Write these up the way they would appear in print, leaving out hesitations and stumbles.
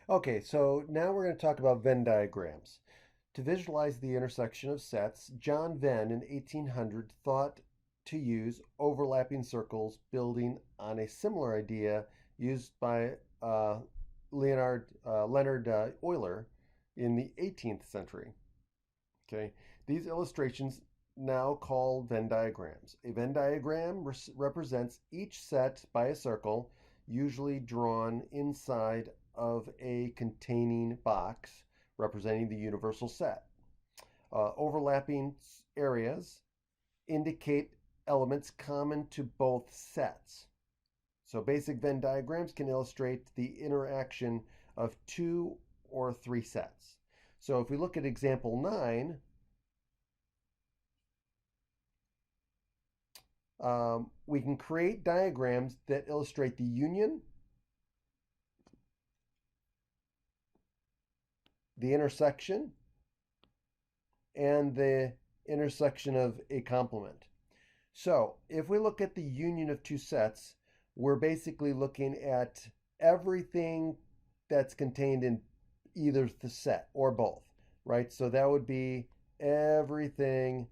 Okay, so now we're going to talk about Venn diagrams. To visualize the intersection of sets, John Venn in 1800 thought to use overlapping circles building on a similar idea used by Leonard Euler in the 18th century. Okay, these illustrations now called Venn diagrams. A Venn diagram represents each set by a circle, usually drawn inside of a containing box representing the universal set. Overlapping areas indicate elements common to both sets. So basic Venn diagrams can illustrate the interaction of two or three sets. So if we look at example 9, we can create diagrams that illustrate the union, the intersection, and the intersection of a complement. So if we look at the union of two sets, we're basically looking at everything that's contained in either the set or both, right? So that would be everything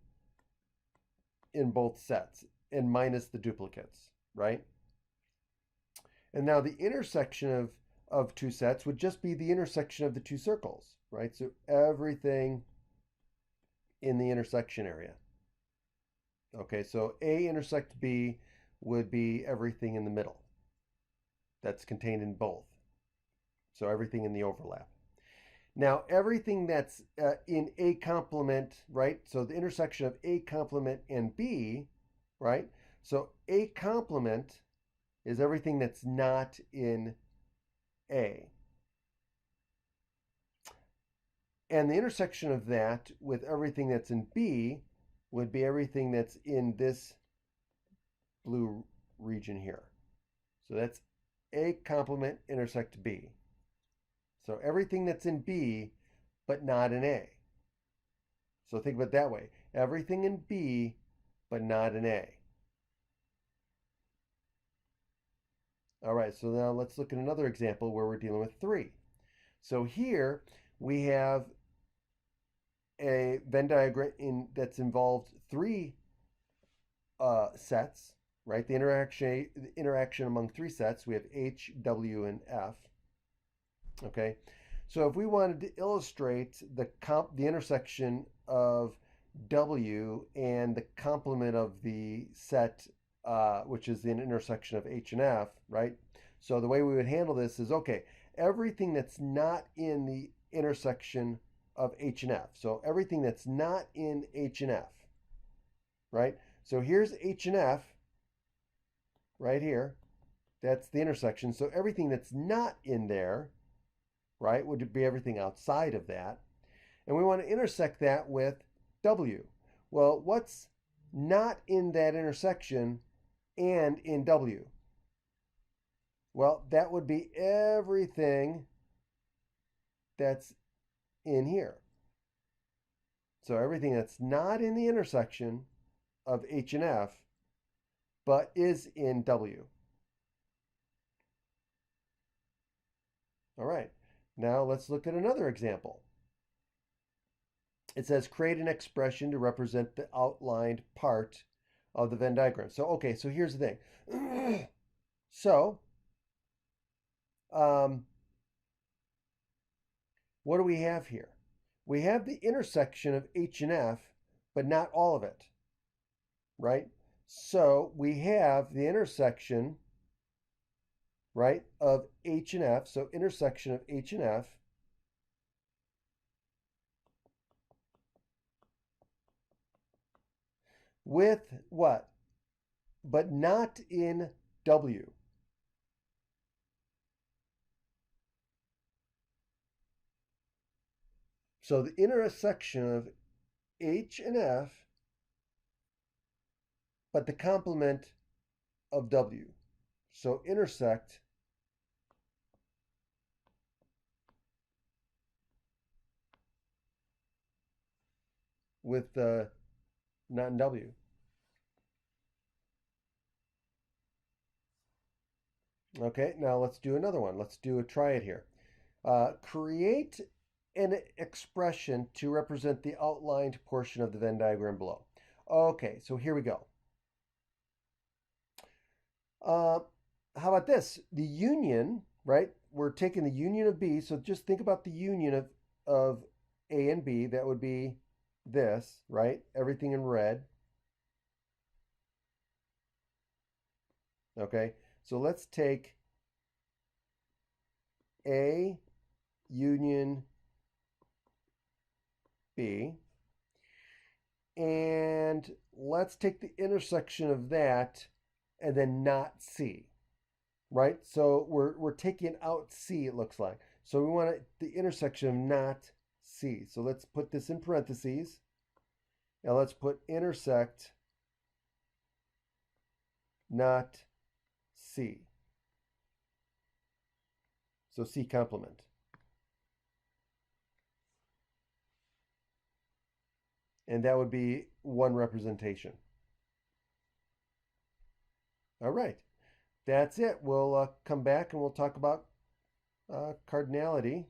in both sets and minus the duplicates, right? And now the intersection of two sets would just be the intersection of the two circles, right? So everything in the intersection area. Okay, so A intersect B would be everything in the middle that's contained in both. So everything in the overlap. Now, everything that's in A complement, right? So the intersection of A complement and B, right? So A complement is everything that's not in A. And the intersection of that with everything that's in B would be everything that's in this blue region here. So that's A complement intersect B. So everything that's in B, but not in A. So think of it that way. Everything in B, but not in A. All right, so now let's look at another example where we're dealing with 3. So here we have a Venn diagram that's involved 3 sets, right? The interaction among 3 sets. We have H, W, and F. Okay, so if we wanted to illustrate the intersection of W and the complement of the set, which is the intersection of H and F, right? So the way we would handle this is, okay, everything that's not in the intersection of H and F. So everything that's not in H and F, right? So here's H and F right here. That's the intersection. So everything that's not in there, right, would be everything outside of that. And we want to intersect that with W. Well, what's not in that intersection and in W? Well, that would be everything that's in here. So everything that's not in the intersection of H and F, but is in W. All right, now let's look at another example. It says create an expression to represent the outlined part of the Venn diagram. So, okay, so here's the thing. So, what do we have here? We have the intersection of H and F, but not all of it, right? So we have the intersection, right, of H and F. So intersection of H and F with what? But not in W. So the intersection of H and F, but the complement of W. So intersect with not in W. Okay, now let's do another one. Let's try it here. Create an expression to represent the outlined portion of the Venn diagram below. Okay, so here we go. Uh, how about this? The union, right? We're taking the union of B. So just think about the union of A and B. That would be this, right? Everything in red. Okay, so let's take A union B. And let's take the intersection of that and then not C, right? So we're taking out C, it looks like. So we want the intersection of not C. So let's put this in parentheses. Now let's put intersect not C. So C complement. And that would be one representation. All right. That's it. We'll come back and we'll talk about cardinality